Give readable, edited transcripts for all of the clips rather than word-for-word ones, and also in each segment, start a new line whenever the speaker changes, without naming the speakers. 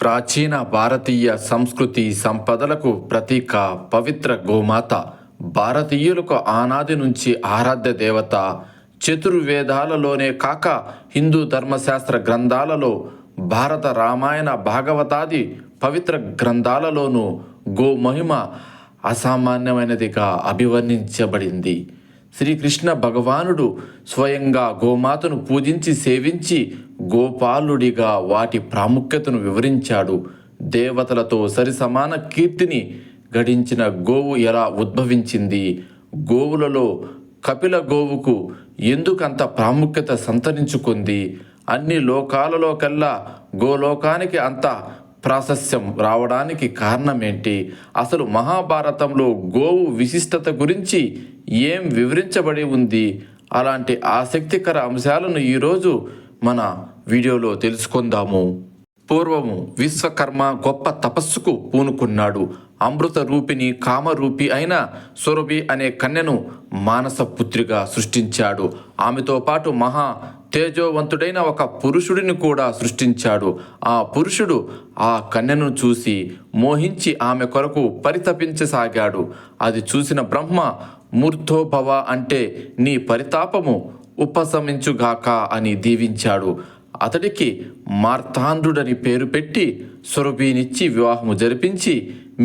ప్రాచీన భారతీయ సంస్కృతి సంపదలకు ప్రతీక పవిత్ర గోమాత. భారతీయులకు ఆనాది నుంచి ఆరాధ్య దేవత. చతుర్వేదాలలోనే కాక హిందూ ధర్మశాస్త్ర గ్రంథాలలో, భారత రామాయణ భాగవతాది పవిత్ర గ్రంథాలలోనూ గోమహిమ అసామాన్యమైనదిగా అభివర్ణించబడింది. శ్రీకృష్ణ భగవానుడు స్వయంగా గోమాతను పూజించి సేవించి గోపాలుడిగా వాటి ప్రాముఖ్యతను వివరించాడు. దేవతలతో సరిసమాన కీర్తిని గడించిన గోవు ఎలా ఉద్భవించింది, గోవులలో కపిల గోవుకు ఎందుకంత ప్రాముఖ్యత సంతరించుకుంది, అన్ని లోకాలలో కల్లా గోలోకానికి అంత ప్రాశస్యం రావడానికి కారణమేంటి, అసలు మహాభారతంలో గోవు విశిష్టత గురించి ఏం వివరించబడి ఉంది, అలాంటి ఆసక్తికర అంశాలను ఈరోజు మన వీడియోలో తెలుసుకుందాము. పూర్వము విశ్వకర్మ గొప్ప తపస్సుకు పూనుకున్నాడు. అమృత రూపిణి కామరూపి అయిన సురభి అనే కన్యను మానసపుత్రిగా సృష్టించాడు. ఆమెతో పాటు మహా తేజోవంతుడైన ఒక పురుషుడిని కూడా సృష్టించాడు. ఆ పురుషుడు ఆ కన్యను చూసి మోహించి ఆమె కొరకు పరితపించసాగాడు. అది చూసిన బ్రహ్మ మూర్ధోభవ అంటే నీ పరితాపము ఉపశమించుగాక అని దీవించాడు. అతడికి మార్తాండుడని పేరు పెట్టి సురభినిచ్చి వివాహము జరిపించి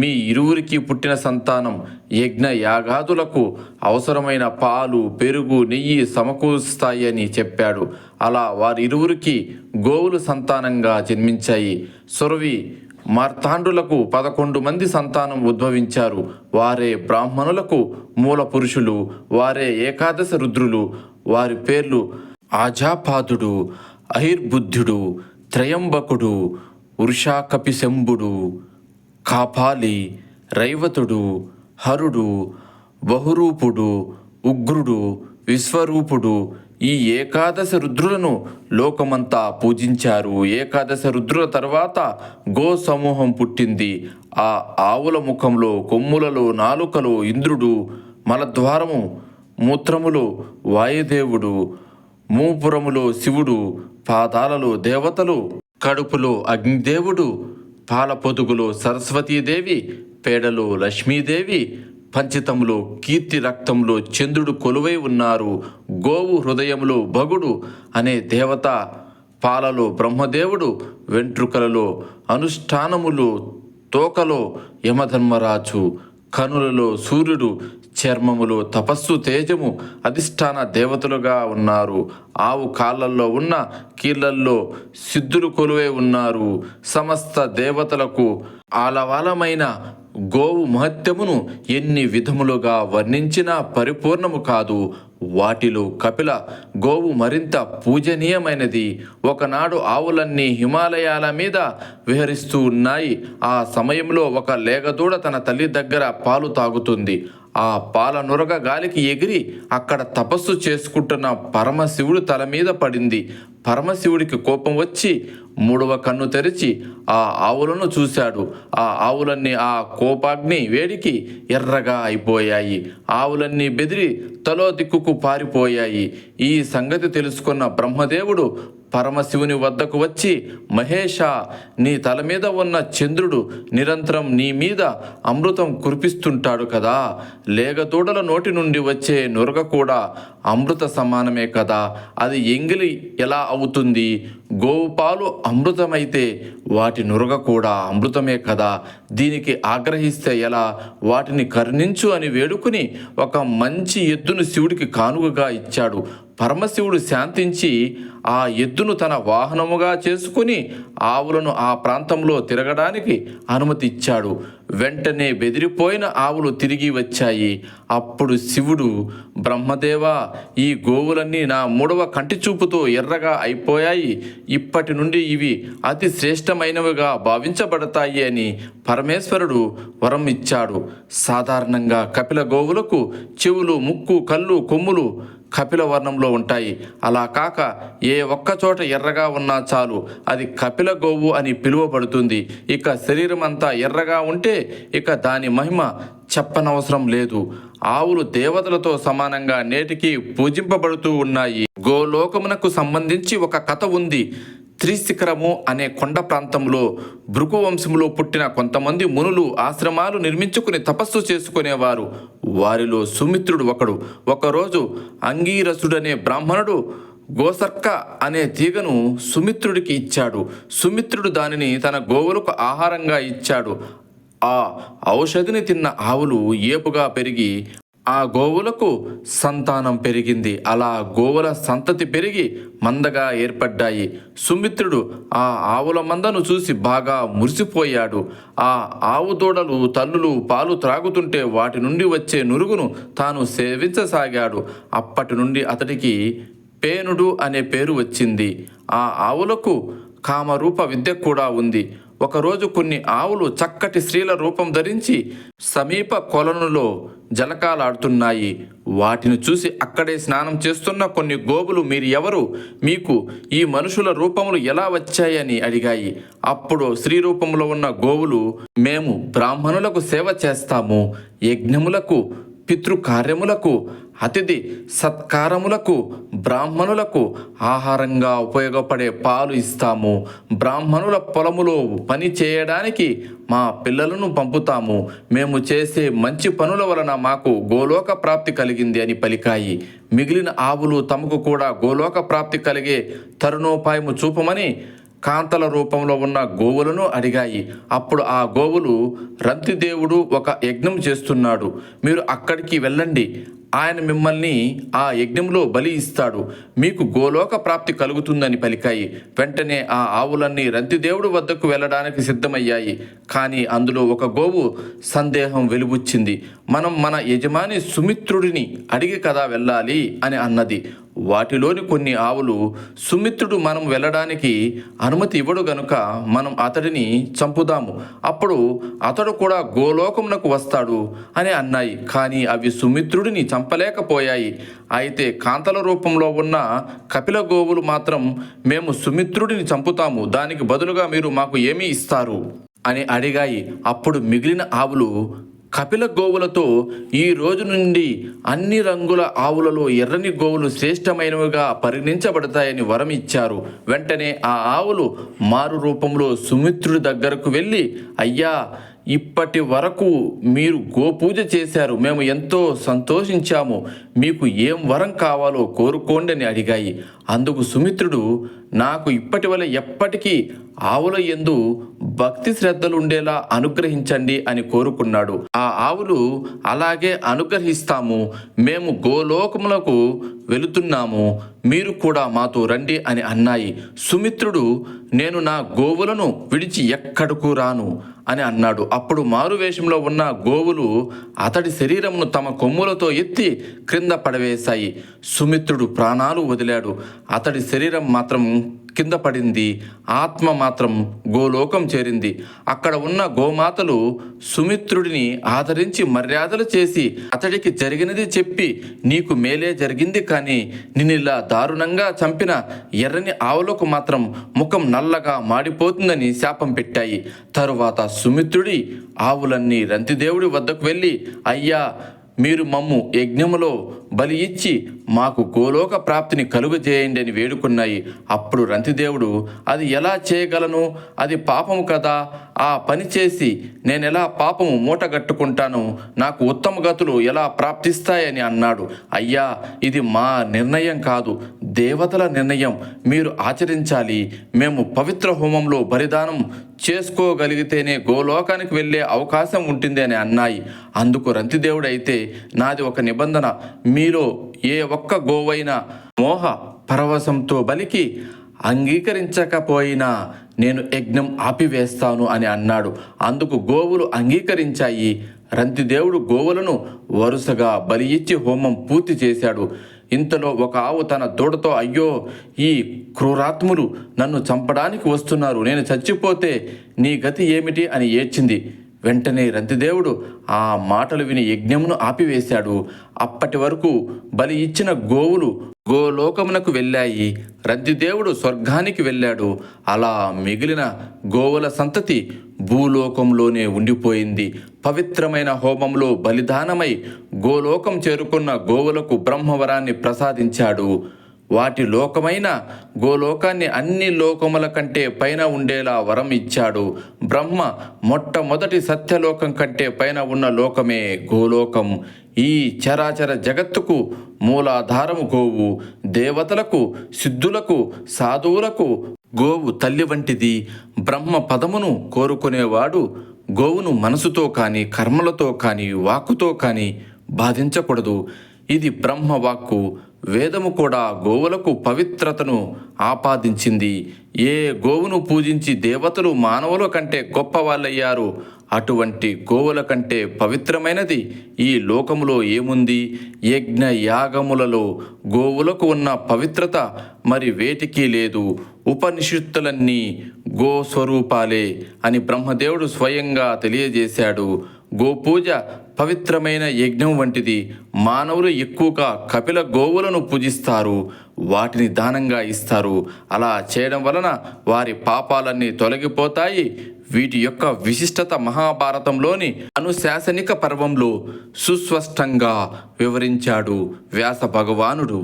మీ ఇరువురికి పుట్టిన సంతానం యజ్ఞ యాగాదులకు అవసరమైన పాలు, పెరుగు, నెయ్యి సమకూరుస్తాయి అని చెప్పాడు. అలా వారిరువురికి గోవులు సంతానంగా జన్మించాయి. సురవి మార్తాండులకు 11 మంది సంతానం ఉద్భవించారు. వారే బ్రాహ్మణులకు మూల పురుషులు, వారే ఏకాదశ రుద్రులు. వారి పేర్లు ఆజాపాదుడు, అహిర్బుద్ధుడు, త్రయంబకుడు, వృషాకపిశంభుడు, కాపాలి, రైవతుడు, హరుడు, బహురూపుడు, ఉగ్రుడు, విశ్వరూపుడు. ఈ ఏకాదశ రుద్రులను లోకమంతా పూజించారు. ఏకాదశ రుద్రుల తర్వాత గో సమూహం పుట్టింది. ఆ ఆవుల ముఖంలో, కొమ్ములలో, నాలుకలో ఇంద్రుడు, మలద్వారము మూత్రములో వాయుదేవుడు, మూపురములో శివుడు, పాదాలలో దేవతలు, కడుపులో అగ్నిదేవుడు, పాల పొదుగులో సరస్వతీదేవి, పేడలో లక్ష్మీదేవి, పంచితములో కీర్తి, రక్తంలో చంద్రుడు కొలువై ఉన్నారు. గోవు హృదయములో భగుడు అనే దేవత, పాలలో బ్రహ్మదేవుడు, వెంట్రుకలలో అనుష్ఠానములు, తోకలో యమధర్మరాజు, కనులలో సూర్యుడు, చర్మములో తపస్సు తేజము అధిష్టాన దేవతలుగా ఉన్నారు. ఆవు కాళ్ళల్లో ఉన్న కీళ్ళల్లో సిద్ధులు కొలువై ఉన్నారు. సమస్త దేవతలకు ఆలవాలమైన గోవు మహత్యమును ఎన్ని విధములుగా వర్ణించినా పరిపూర్ణము కాదు. వాటిలో కపిల గోవు మరింత పూజనీయమైనది. ఒకనాడు ఆవులన్నీ హిమాలయాల మీద విహరిస్తూ ఉన్నాయి. ఆ సమయంలో ఒక లేగదూడ తన తల్లి దగ్గర పాలు తాగుతుంది. ఆ పాల నురగ గాలికి ఎగిరి అక్కడ తపస్సు చేసుకుంటున్న పరమశివుడు తల మీద పడింది. పరమశివుడికి కోపం వచ్చి మూడవ కన్ను తెరిచి ఆ ఆవులను చూశాడు. ఆ ఆవులన్నీ ఆ కోపాగ్ని వేడికి ఎర్రగా అయిపోయాయి. ఆవులన్నీ బెదిరి తలో దిక్కుకు పారిపోయాయి. ఈ సంగతి తెలుసుకున్న బ్రహ్మదేవుడు పరమశివుని వద్దకు వచ్చి, మహేష, నీ తల మీద ఉన్న చంద్రుడు నిరంతరం నీ మీద అమృతం కురిపిస్తుంటాడు కదా, లేగదూడల నోటి నుండి వచ్చే నురగ కూడా అమృత సమానమే కదా, అది ఎంగిలి ఎలా అవుతుంది? గోవు పాలు అమృతమైతే వాటి నురగ కూడా అమృతమే కదా, దీనికి ఆగ్రహిస్తే ఎలా? వాటిని కరుణించు అని వేడుకుని ఒక మంచి ఎద్దును శివుడికి కానుకగా ఇచ్చాడు. పరమశివుడు శాంతించి ఆ ఎద్దును తన వాహనముగా చేసుకుని ఆవులను ఆ ప్రాంతంలో తిరగడానికి అనుమతి ఇచ్చాడు. వెంటనే బెదిరిపోయిన ఆవులు తిరిగి వచ్చాయి. అప్పుడు శివుడు, బ్రహ్మదేవా, ఈ గోవులన్నీ నా మూడవ కంటి చూపుతో ఎర్రగా అయిపోయాయి. ఇప్పటి నుండి ఇవి అతి శ్రేష్టమైనవిగా భావించబడతాయి అని పరమేశ్వరుడు వరం ఇచ్చాడు. సాధారణంగా కపిల గోవులకు చెవులు, ముక్కు, కళ్ళు, కొమ్ములు కపిల వర్ణంలో ఉంటాయి. అలా కాక ఏ ఒక్క చోట ఎర్రగా ఉన్నా చాలు, అది కపిల గోవు అని పిలువబడుతుంది. ఇక శరీరం అంతా ఎర్రగా ఉంటే ఇక దాని మహిమ చెప్పనవసరం లేదు. ఆవులు దేవతలతో సమానంగా నేటికి పూజింపబడుతూ ఉన్నాయి. గోలోకమునకు సంబంధించి ఒక కథ ఉంది. త్రిశిఖరము అనే కొండ ప్రాంతంలో భృగు వంశంలో పుట్టిన కొంతమంది మునులు ఆశ్రమాలు నిర్మించుకుని తపస్సు చేసుకునేవారు. వారిలో సుమిత్రుడు ఒకడు. ఒకరోజు అంగీరసుడనే బ్రాహ్మణుడు గోసర్క అనే తీగను సుమిత్రుడికి ఇచ్చాడు. సుమిత్రుడు దానిని తన గోవులకు ఆహారంగా ఇచ్చాడు. ఆ ఔషధిని తిన్న ఆవులు ఏపుగా పెరిగి ఆ గోవులకు సంతానం పెరిగింది. అలా గోవుల సంతతి పెరిగి మందగా ఏర్పడ్డాయి. సుమిత్రుడు ఆ ఆవుల మందను చూసి బాగా మురిసిపోయాడు. ఆ ఆవు దూడలు తల్లులు పాలు త్రాగుతుంటే వాటి నుండి వచ్చే నురుగును తాను సేవించసాగాడు. అప్పటి నుండి అతడికి పేనుడు అనే పేరు వచ్చింది. ఆ ఆవులకు కామరూప విద్య కూడా ఉంది. ఒకరోజు కొన్ని ఆవులు చక్కటి స్త్రీల రూపం ధరించి సమీప కొలనులో జలకాలాడుతున్నాయి. వాటిని చూసి అక్కడే స్నానం చేస్తున్న కొన్ని గోవులు, మీరు ఎవరు? మీకు ఈ మనుషుల రూపములు ఎలా వచ్చాయని అడిగాయి. అప్పుడు స్త్రీ రూపంలో ఉన్న గోవులు, మేము బ్రాహ్మణులకు సేవ చేస్తాము, యజ్ఞములకు, పితృకార్యములకు, అతిథి సత్కారములకు, బ్రాహ్మణులకు ఆహారంగా ఉపయోగపడే పాలు ఇస్తాము, బ్రాహ్మణుల పొలములో పని చేయడానికి మా పిల్లలను పంపుతాము, మేము చేసే మంచి పనుల వలన మాకు గోలోక ప్రాప్తి కలిగింది అని పలికాయి. మిగిలిన ఆవులు తమకు కూడా గోలోక ప్రాప్తి కలిగే తరుణోపాయము చూపమని కాంతల రూపంలో ఉన్న గోవులను అడిగాయి. అప్పుడు ఆ గోవులు, రంతిదేవుడు ఒక యజ్ఞం చేస్తున్నాడు, మీరు అక్కడికి వెళ్ళండి, ఆయన మిమ్మల్ని ఆ యజ్ఞంలో బలి ఇస్తాడు, మీకు గోలోక ప్రాప్తి కలుగుతుందని పలికాయి. వెంటనే ఆ ఆవులన్నీ రంతిదేవుడు వద్దకు వెళ్ళడానికి సిద్ధమయ్యాయి. కానీ అందులో ఒక గోవు సందేహం వెలుబుచ్చింది. మనం మన యజమాని సుమిత్రుడిని అడిగి కదా వెళ్ళాలి అని అన్నది. వాటిలోని కొన్ని ఆవులు, సుమిత్రుడు మనం వెళ్ళడానికి అనుమతి ఇవ్వడు గనుక మనం అతడిని చంపుదాము, అప్పుడు అతడు కూడా గోలోకమునకు వస్తాడు అని అన్నాయి. కానీ అవి సుమిత్రుడిని చంపలేకపోయాయి. అయితే కాంతల రూపంలో ఉన్న కపిల గోవులు మాత్రం, మేము సుమిత్రుడిని చంపుతాము, దానికి బదులుగా మీరు మాకు ఏమీ ఇస్తారు అని అడిగాయి. అప్పుడు మిగిలిన ఆవులు కపిల గోవులతో, ఈ రోజు నుండి అన్ని రంగుల ఆవులలో ఎర్రని గోవులు శ్రేష్టమైనవిగా పరిగణించబడతాయని వరం ఇచ్చారు. వెంటనే ఆ ఆవులు మారు రూపంలో సుమిత్రుడి దగ్గరకు వెళ్ళి, అయ్యా, ఇప్పటి వరకు మీరు గోపూజ చేశారు, మేము ఎంతో సంతోషించాము, మీకు ఏం వరం కావాలో కోరుకోండి అని అడిగాయి. అందుకు సుమిత్రుడు, నాకు ఇప్పటి వల్ల ఎప్పటికీ ఆవుల యందు భక్తి శ్రద్ధలు ఉండేలా అనుగ్రహించండి అని కోరుకున్నాడు. ఆ ఆవులు, అలాగే అనుగ్రహిస్తాము, మేము గోలోకములకు వెళుతున్నాము, మీరు కూడా మాతో రండి అని అన్నాయి. సుమిత్రుడు, నేను నా గోవులను విడిచి ఎక్కడకు రాను అని అన్నాడు. అప్పుడు మారువేషంలో ఉన్న గోవులు అతడి శరీరమును తమ కొమ్ములతో ఎత్తి క్రింద పడవేశాయి. సుమిత్రుడు ప్రాణాలు వదిలాడు. అతడి శరీరం మాత్రం కింద పడింది, ఆత్మ మాత్రం గోలోకం చేరింది. అక్కడ ఉన్న గోమాతలు సుమిత్రుడిని ఆదరించి మర్యాదలు చేసి అతడికి జరిగినది చెప్పి, నీకు మేలే జరిగింది, కానీ నిన్నిలా దారుణంగా చంపిన ఎర్రని ఆవులకు మాత్రం ముఖం నల్లగా మాడిపోతుందని శాపం పెట్టాయి. తరువాత సుమిత్రుడి ఆవులన్నీ రంతిదేవుడి వద్దకు వెళ్ళి, అయ్యా, మీరు మమ్ము యజ్ఞములో బలి ఇచ్చి మాకు గోలోక ప్రాప్తిని కలుగజేయండి అని వేడుకున్నాయి. అప్పుడు రంతిదేవుడు, అది ఎలా చేయగలను, అది పాపము కదా, ఆ పని చేసి నేనెలా పాపము మూటగట్టుకుంటాను, నాకు ఉత్తమ గతులు ఎలా ప్రాప్తిస్తాయని అన్నాడు. అయ్యా, ఇది మా నిర్ణయం కాదు, దేవతల నిర్ణయం, మీరు ఆచరించాలి, మేము పవిత్ర హోమంలో బలిదానం చేసుకోగలిగితేనే గోలోకానికి వెళ్ళే అవకాశం ఉంటుంది అని అన్నాయి. అందుకు రంతిదేవుడైతే, నాది ఒక నిబంధన, మీలో ఏ ఒక్క గోవైనా మోహ పరవశంతో బలికి అంగీకరించకపోయినా నేను యజ్ఞం ఆపివేస్తాను అని అన్నాడు. అందుకు గోవులు అంగీకరించాయి. రంతిదేవుడు గోవులను వరుసగా బలి ఇచ్చి హోమం పూర్తి చేశాడు. ఇంతలో ఒక ఆవు తన దూడతో, అయ్యో, ఈ క్రూరాత్ములు నన్ను చంపడానికి వస్తున్నారు, నేను చచ్చిపోతే నీ గతి ఏమిటి అని ఏడ్చింది. వెంటనే రంతిదేవుడు ఆ మాటలు విని యజ్ఞమును ఆపివేశాడు. అప్పటి వరకు బలి ఇచ్చిన గోవులు గోలోకమునకు వెళ్ళాయి. రంతిదేవుడు స్వర్గానికి వెళ్ళాడు. అలా మిగిలిన గోవుల సంతతి భూలోకంలోనే ఉండిపోయింది. పవిత్రమైన హోమంలో బలిదానమై గోలోకం చేరుకున్న గోవులకు బ్రహ్మవరాన్ని ప్రసాదించాడు. వాటి లోకమైన గోలోకాన్ని అన్ని లోకముల కంటే పైన ఉండేలా వరం ఇచ్చాడు. బ్రహ్మ మొట్టమొదటి సత్యలోకం కంటే పైన ఉన్న లోకమే గోలోకం. ఈ చరాచర జగత్తుకు మూలాధారము గోవు. దేవతలకు, సిద్ధులకు, సాధువులకు గోవు తల్లి వంటిది. బ్రహ్మ పదమును కోరుకునేవాడు గోవును మనసుతో కానీ, కర్మలతో కానీ, వాక్కుతో కానీ బాధించకూడదు. ఇది బ్రహ్మవాక్కు. వేదము కూడా గోవులకు పవిత్రతను ఆపాదించింది. ఏ గోవును పూజించి దేవతలు మానవుల కంటే గొప్పవాళ్ళయ్యారు, అటువంటి గోవుల కంటే పవిత్రమైనది ఈ లోకములో ఏముంది? యజ్ఞ యాగములలో గోవులకు ఉన్న పవిత్రత మరి వేటికి లేదు. ఉపనిషత్తులన్నీ గోస్వరూపాలే అని బ్రహ్మదేవుడు స్వయంగా తెలియజేశాడు. గోపూజ పవిత్రమైన యజ్ఞం వంటిది. మానవులు ఎక్కువగా కపిల గోవులను పూజిస్తారు, వాటిని దానంగా ఇస్తారు. అలా చేయడం వలన వారి పాపాలన్నీ తొలగిపోతాయి. వీటి యొక్క విశిష్టత మహాభారతంలోని అనుశాసనిక పర్వంలో సుస్పష్టంగా వివరించాడు వ్యాస భగవానుడు.